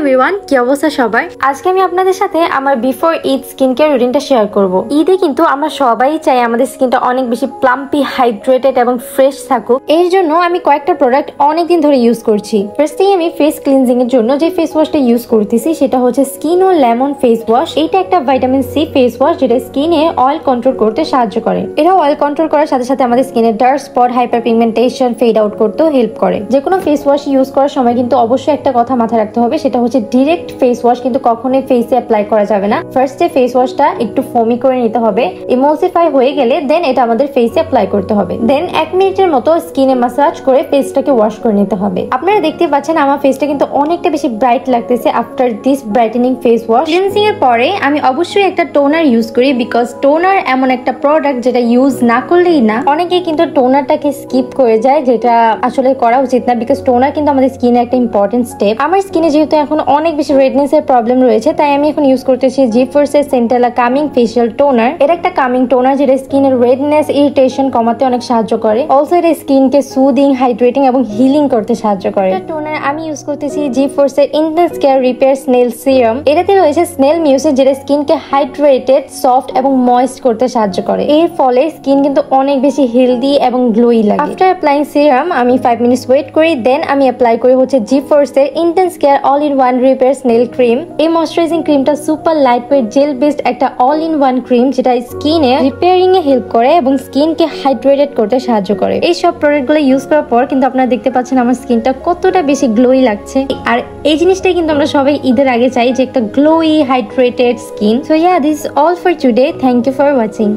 Everyone, কি অবস্থা সবার? আজকে আমি আপনাদের সাথে আমার বিফোর ঈদ স্কিন কেয়ার রুটিনটা শেয়ার করব। ঈদে কিন্তু আমরা সবাই চাই আমাদের স্কিনটা অনেক বেশি প্লাম্পি, হাইড্রেটেড এবং ফ্রেশ থাকুক। এর জন্য আমি কয়েকটা প্রোডাক্ট অনেকদিন ধরে ইউজ করছি। ফার্স্টেই আমি ফেস ক্লিনজিং এর জন্য যে ফেস ওয়াশটা ইউজ করতেছি সেটা হচ্ছে স্কিন ও লেমন ফেস ওয়াশ। এটা একটা ভিটামিন সি ফেস ওয়াশ যেটা স্কিনে অয়েল কন্ট্রোল করতে সাহায্য করে। এটা অয়েল কন্ট্রোল করার সাথে সাথে আমাদের স্কিনের dark spot, hyperpigmentation fade out করতেও হেল্প করে। যে কোনো ফেস ওয়াশ ইউজ করার সময় কিন্তু অবশ্যই একটা কথা মাথায় রাখতে হবে, সেটা হচ্ছে ডিরেক্ট ফেস ওয়াশ কিন্তু কখনোই ফেসে অ্যাপ্লাই করা যাবে না। ফার্স্টে ফেস ওয়াশটা একটু ফোমি করে নিতে হবে, ইমলসিফাই হয়ে গেলে দেন এটা আমাদের ফেসে অ্যাপ্লাই করতে হবে। দেন 1 মিনিটের মতো স্কিনে ম্যাসাজ করে ফেসটাকে ওয়াশ করে নিতে হবে। আপনারা দেখতে পাচ্ছেন আমার ফেসটা কিন্তু অনেকটা বেশি ব্রাইট লাগতেছে after this brightening face wash. Cleansing এর পরে আমি অবশ্যই একটা টোনার ইউজ করি, বিকজ টোনার এমন একটা প্রোডাক্ট যেটা ইউজ না করলেই না। অনেকেই কিন্তু টোনারটাকে স্কিপ করে যায়, যেটা আসলে করা উচিত না, বিকজ টোনার কিন্তু আমাদের স্কিনে একটা ইম্পর্টেন্ট স্টেপ। আমার স্কিনে যেহেতু এখন অনেক বেশি রেডনেস এর প্রবলেম রয়েছে, তাই আমি এখন ইউজ করতেছি জিফোর্স এর সেন্টেলা কামিং ফেশিয়াল টোনার। এটা একটা কামিং টোনার যেটা স্কিনের রেডনেস, ইরিটেশন কমাতে অনেক সাহায্য করে। অলসো এটা স্কিনকে সুদিং, হাইড্রেটিং এবং হিলিং করতে সাহায্য করে। টোনার আমি ইউজ করতেছি জিফোর্স এর intense care repair snail serum. এটাতে রয়েছে স্নেল মিউসিক যেটা স্কিনকে হাইড্রেটেড, সফট এবং ময়েস্ট করতে সাহায্য করে। এর ফলে স্কিন কিন্তু অনেক বেশি হেলদি এবং গ্লোই লাগে। আফটার অ্যাপ্লাইং সিরাম আমি 5 মিনিটস ওয়েট করি, দেন আমি অ্যাপ্লাই করি হচ্ছে জিফোর্স এর intense care all in one repair snail cream. এই ময়শ্চারাইজিং ক্রিমটা super light weight jail based একটা অল ইন ওয়ান ক্রিম যেটা স্কিনে রিপেয়ারিং এ হেল্প করে এবং স্কিনকে হাইড্রেটেড করতে সাহায্য করে। এই সব প্রোডাক্টগুলো ইউজ করার পর কিন্তু আপনারা দেখতে পাচ্ছেন আমার স্কিনটা কতটা বেশি গ্লোই লাগছে। আর এই জিনিসটাই কিন্তু আমরা সবাই ঈদের আগে চাই, যে একটা glowy hydrated skin. So yeah, this is all for today. Thank you for watching.